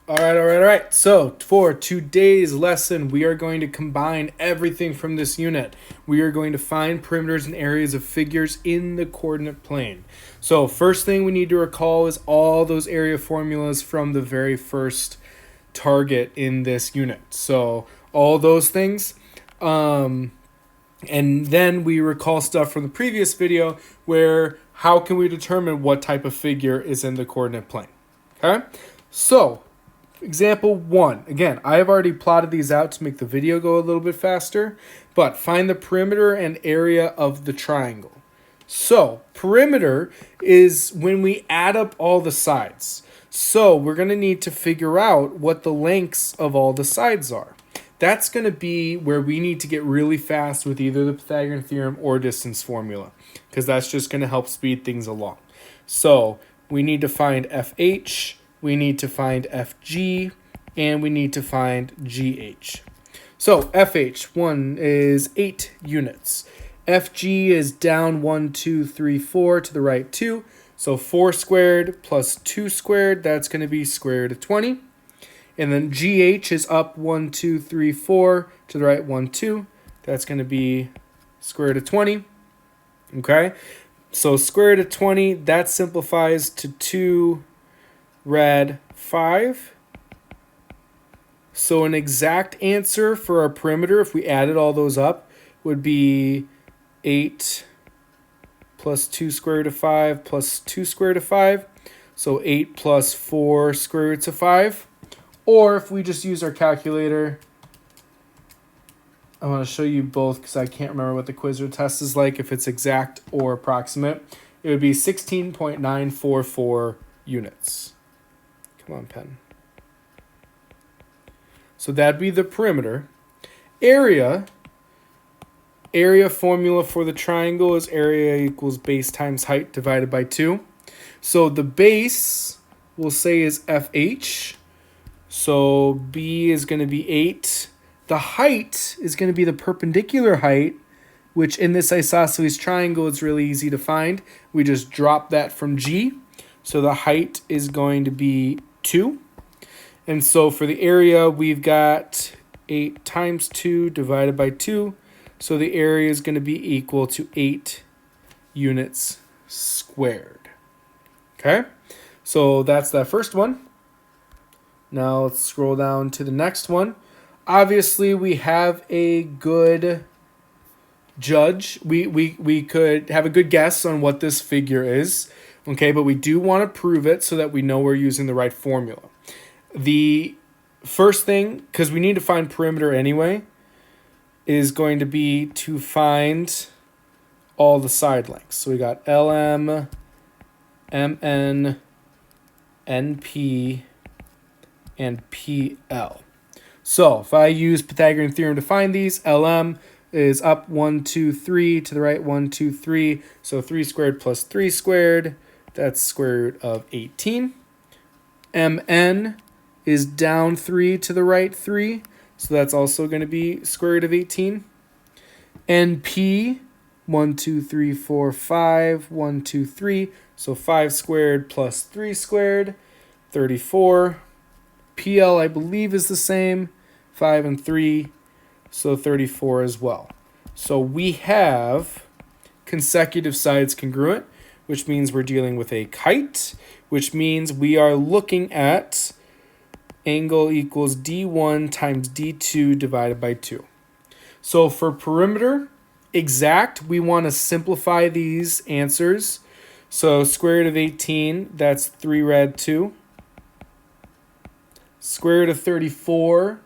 All right. So for today's lesson, we are going to combine everything from this unit. We are going to find perimeters and areas of figures in the coordinate plane. So first thing we need to recall is all those area formulas from the very first target in this unit. So all those things. And then we recall stuff from the previous video where how can we determine what type of figure is in the coordinate plane. Okay? So example 1. Again, I have already plotted these out to make the video go a little bit faster, but find the perimeter and area of the triangle. So, perimeter is when we add up all the sides. So, we're going to need to figure out what the lengths of all the sides are. That's going to be where we need to get really fast with either the Pythagorean theorem or distance formula, because that's just going to help speed things along. So, we need to find FH, we need to find FG, and we need to find GH. So FH1 is 8 units. FG is down 1, 2, 3, 4 to the right 2. So 4 squared plus 2 squared, that's going to be square root of 20. And then GH is up 1, 2, 3, 4 to the right 1, 2. That's going to be square root of 20. Okay? So square root of 20, that simplifies to 2 rad 5. So an exact answer for our perimeter, if we added all those up, would be 8 plus 2 square root of 5 plus 2 square root of 5. So 8 plus 4 square roots of 5. Or if we just use our calculator, I want to show you both because I can't remember what the quiz or test is like, if it's exact or approximate. It would be 16.944 units. Come on, pen. So that'd be the perimeter. Area formula for the triangle is area equals base times height divided by 2. So the base we'll say is FH. So B is going to be 8. The height is going to be the perpendicular height, which in this isosceles triangle is really easy to find. We just drop that from G. So the height is going to be 2. And so for the area, we've got 8 times 2 divided by 2. So the area is going to be equal to 8 units squared. Okay? So that's that first one. Now let's scroll down to the next one. Obviously, we have a good judge. We could have a good guess on what this figure is. Okay, but we do want to prove it so that we know we're using the right formula. The first thing, because we need to find perimeter anyway, is going to be to find all the side lengths. So we got LM, MN, NP, and PL. So if I use Pythagorean theorem to find these, LM is up 1, 2, 3 to the right 1, 2, 3. So 3 squared plus 3 squared, that's square root of 18. MN is down 3 to the right 3. So that's also going to be square root of 18. NP, 1, 2, 3, 4, 5, 1, 2, 3. So 5 squared plus 3 squared, 34. PL, I believe, is the same, 5 and 3, so 34 as well. So we have consecutive sides congruent, which means we're dealing with a kite, which means we are looking at angle equals D1 times D2 divided by 2. So for perimeter, exact, we want to simplify these answers. So square root of 18, that's 3 rad 2. Square root of 34,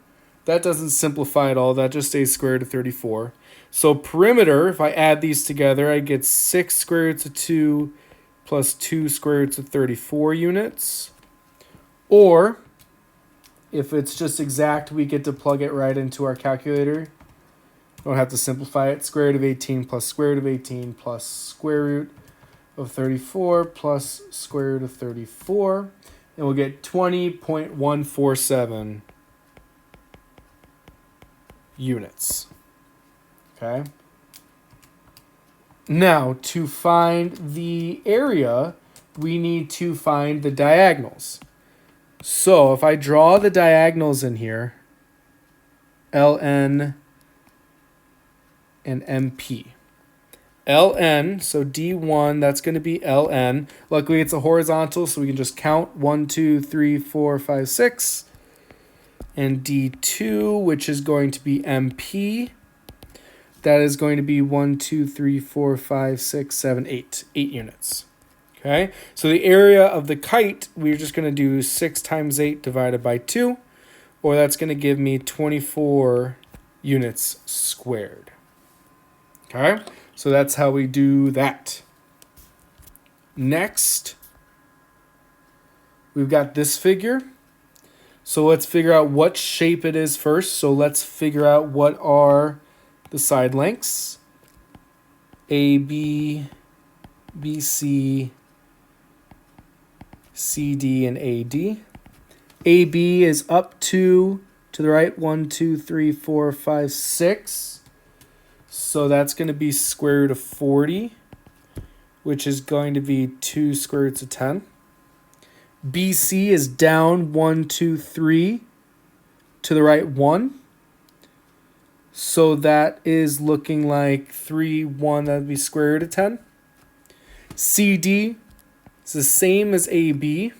that doesn't simplify at all. That just stays square root of 34. So perimeter, if I add these together, I get 6 square roots of 2 plus 2 square roots of 34 units. Or, if it's just exact, we get to plug it right into our calculator. Don't have to simplify it. Square root of 18 plus square root of 18 plus square root of 34 plus square root of 34. And we'll get 20.147 units. Okay. Now, to find the area, we need to find the diagonals. So if I draw the diagonals in here, LN and MP. LN, so D1, that's going to be LN. Luckily, it's a horizontal, so we can just count 1, 2, 3, 4, 5, 6. And D2, which is going to be MP. That is going to be 1, 2, 3, 4, 5, 6, 7, 8. 8 units. Okay, so the area of the kite, we're just going to do 6 times 8 divided by 2, or that's going to give me 24 units squared. Okay, so that's how we do that. Next, we've got this figure. So let's figure out what shape it is first. So let's figure out what are the side lengths. AB, BC, CD, and AD. AB is up to the right, 1, 2, 3, 4, 5, 6. So that's going to be square root of 40, which is going to be 2 square roots of 10. BC is down 1, 2, 3, to the right 1. So that is looking like 3, 1, that would be square root of 10. CD is the same as AB.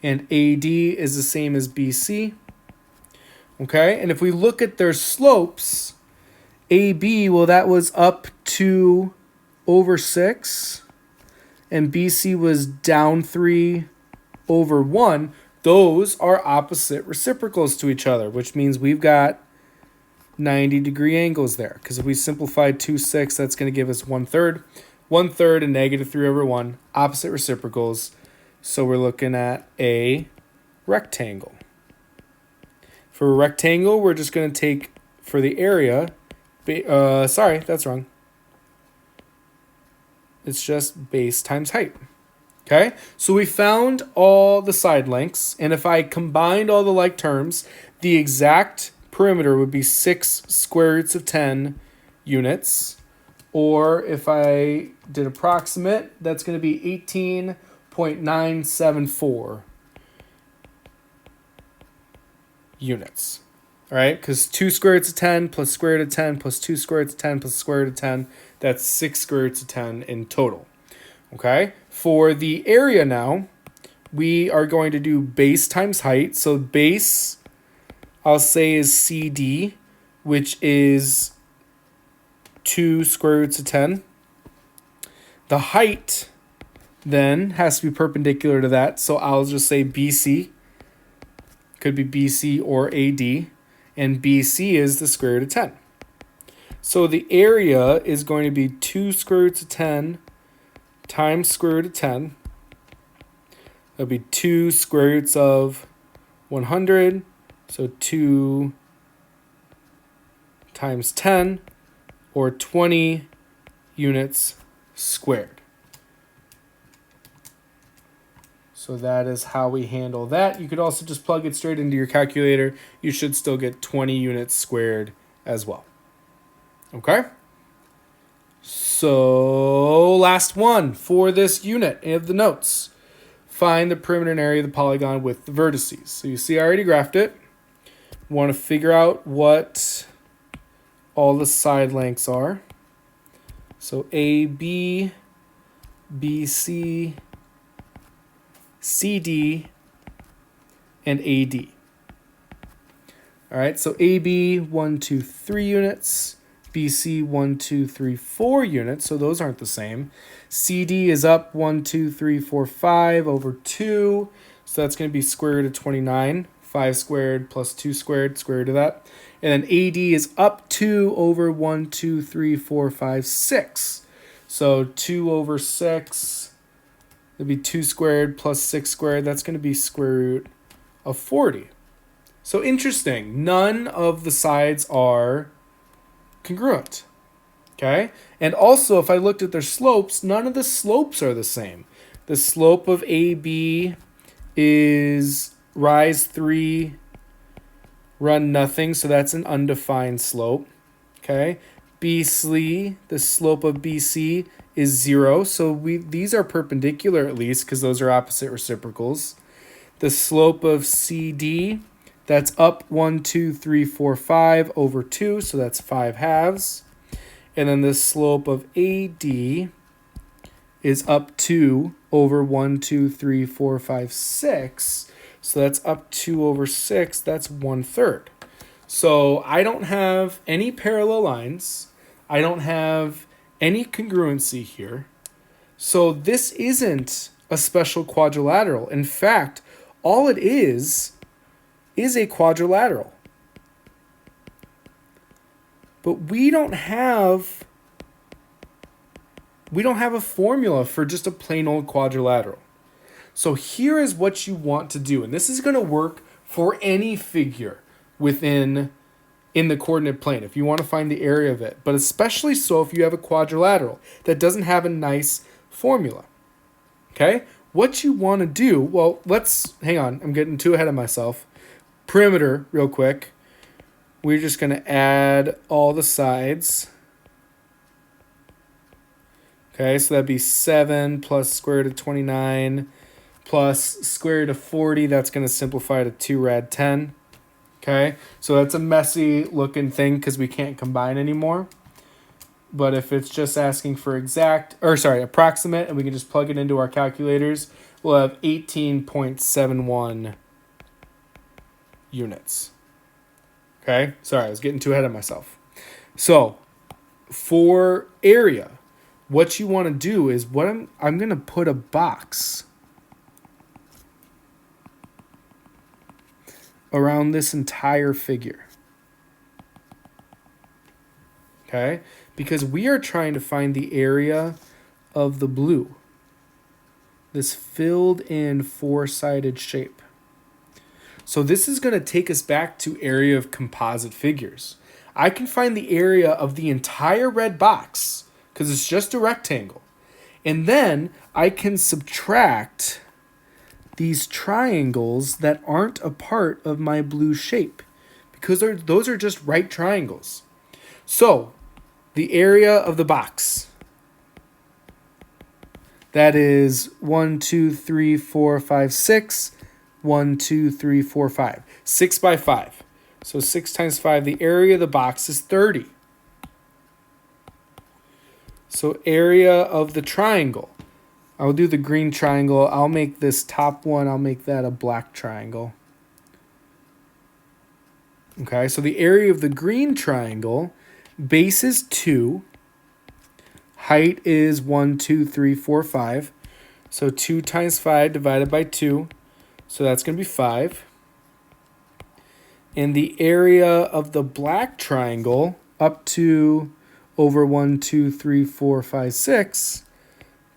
And AD is the same as BC. Okay, and if we look at their slopes, AB, well, that was up 2 over 6. And BC was down 3 over 1. Those are opposite reciprocals to each other, which means we've got 90-degree angles there. Because if we simplify 2, 6, that's going to give us 1/3. 1/3 and negative 3 over 1, opposite reciprocals. So we're looking at a rectangle. For a rectangle, we're just going to take, for the area, sorry, that's wrong. It's just base times height. Okay, so we found all the side lengths, and if I combined all the like terms, the exact perimeter would be 6 square roots of 10 units. Or if I did approximate, that's going to be 18.974 units. All right, because 2 square roots of 10 plus square root of 10 plus 2 square roots of 10 plus square root of 10, that's 6 square roots of 10 in total. Okay, for the area now, we are going to do base times height. So base, I'll say, is CD, which is 2 square roots of 10. The height then has to be perpendicular to that. So I'll just say BC. Could be BC or AD. And BC is the square root of 10. So the area is going to be 2 square roots of 10 times square root of 10. That'll be 2 square roots of 100. So 2 times 10, or 20 units squared. So that is how we handle that. You could also just plug it straight into your calculator. You should still get 20 units squared as well. Okay? So last one for this unit of the notes. Find the perimeter and area of the polygon with the vertices. So you see I already graphed it. Want to figure out what all the side lengths are. So AB, BC, CD, and AD. All right, so AB, 1, 2, 3 units. BC, 1, 2, 3, 4 units, so those aren't the same. CD is up 1, 2, 3, 4, 5 over 2, so that's going to be square root of 29. 5 squared plus 2 squared, square root of that. And then AD is up 2 over 1, 2, 3, 4, 5, 6. So 2 over 6, that'd be 2 squared plus 6 squared. That's going to be square root of 40. So interesting. None of the sides are congruent. Okay? And also, if I looked at their slopes, none of the slopes are the same. The slope of AB is rise 3, run nothing, so that's an undefined slope. Okay? BC, the slope of BC is 0. So these are perpendicular at least because those are opposite reciprocals. The slope of CD, that's up 1, 2, 3, 4, 5 over 2. So that's 5 halves. And then the slope of AD is up 2 over 1, 2, 3, 4, 5, 6. So that's up 2 over 6. That's 1/3. So I don't have any parallel lines. I don't have any congruency here. So this isn't a special quadrilateral. In fact, all it is a quadrilateral. But we don't have a formula for just a plain old quadrilateral. So here is what you want to do. And this is going to work for any figure in the coordinate plane if you want to find the area of it. But especially so if you have a quadrilateral that doesn't have a nice formula. Okay? What you want to do, well, hang on. I'm getting too ahead of myself. Perimeter, real quick. We're just going to add all the sides. Okay, so that'd be 7 plus square root of 29 plus square root of 40. That's going to simplify to 2 rad 10. Okay, so that's a messy looking thing because we can't combine anymore. But if it's just asking for approximate, and we can just plug it into our calculators, we'll have 18.71 units. Okay, sorry, I was getting too ahead of myself. So for area, what you want to do is I'm going to put a box around this entire figure. Okay? Because we are trying to find the area of the blue. This filled in four-sided shape. So this is going to take us back to area of composite figures. I can find the area of the entire red box because it's just a rectangle. And then I can subtract these triangles that aren't a part of my blue shape because those are just right triangles. So the area of the box, that is 1, 2, 3, 4, 5, 6. 1, 2, 3, 4, 5. 6 by 5. So 6 times 5, the area of the box is 30. So area of the triangle. I'll do the green triangle. I'll make this top one, I'll make that a black triangle. Okay, so the area of the green triangle, base is 2. Height is 1, 2, 3, 4, 5. So 2 times 5 divided by 2. So that's going to be 5. And the area of the black triangle up to over 1, 2, 3, 4, 5, 6.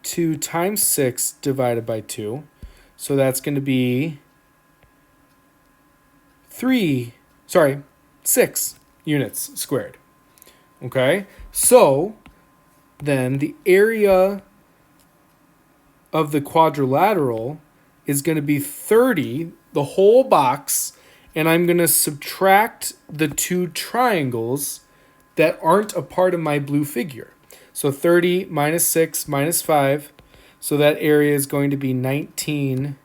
2 times 6 divided by 2. So that's going to be 6 units squared. Okay? So then the area of the quadrilateral is going to be 30, the whole box, and I'm going to subtract the 2 triangles that aren't a part of my blue figure. So 30 minus 6 minus 5, so that area is going to be 19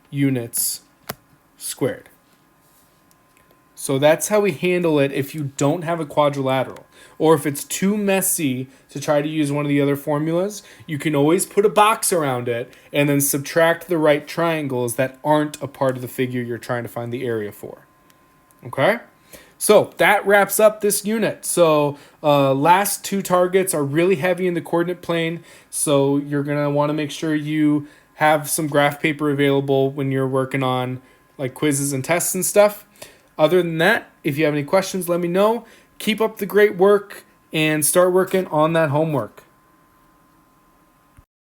units squared. So that's how we handle it if you don't have a quadrilateral. Or if it's too messy to try to use one of the other formulas, you can always put a box around it and then subtract the right triangles that aren't a part of the figure you're trying to find the area for. Okay? So that wraps up this unit. So last 2 targets are really heavy in the coordinate plane. So you're going to want to make sure you have some graph paper available when you're working on like quizzes and tests and stuff. Other than that, if you have any questions, let me know. Keep up the great work and start working on that homework.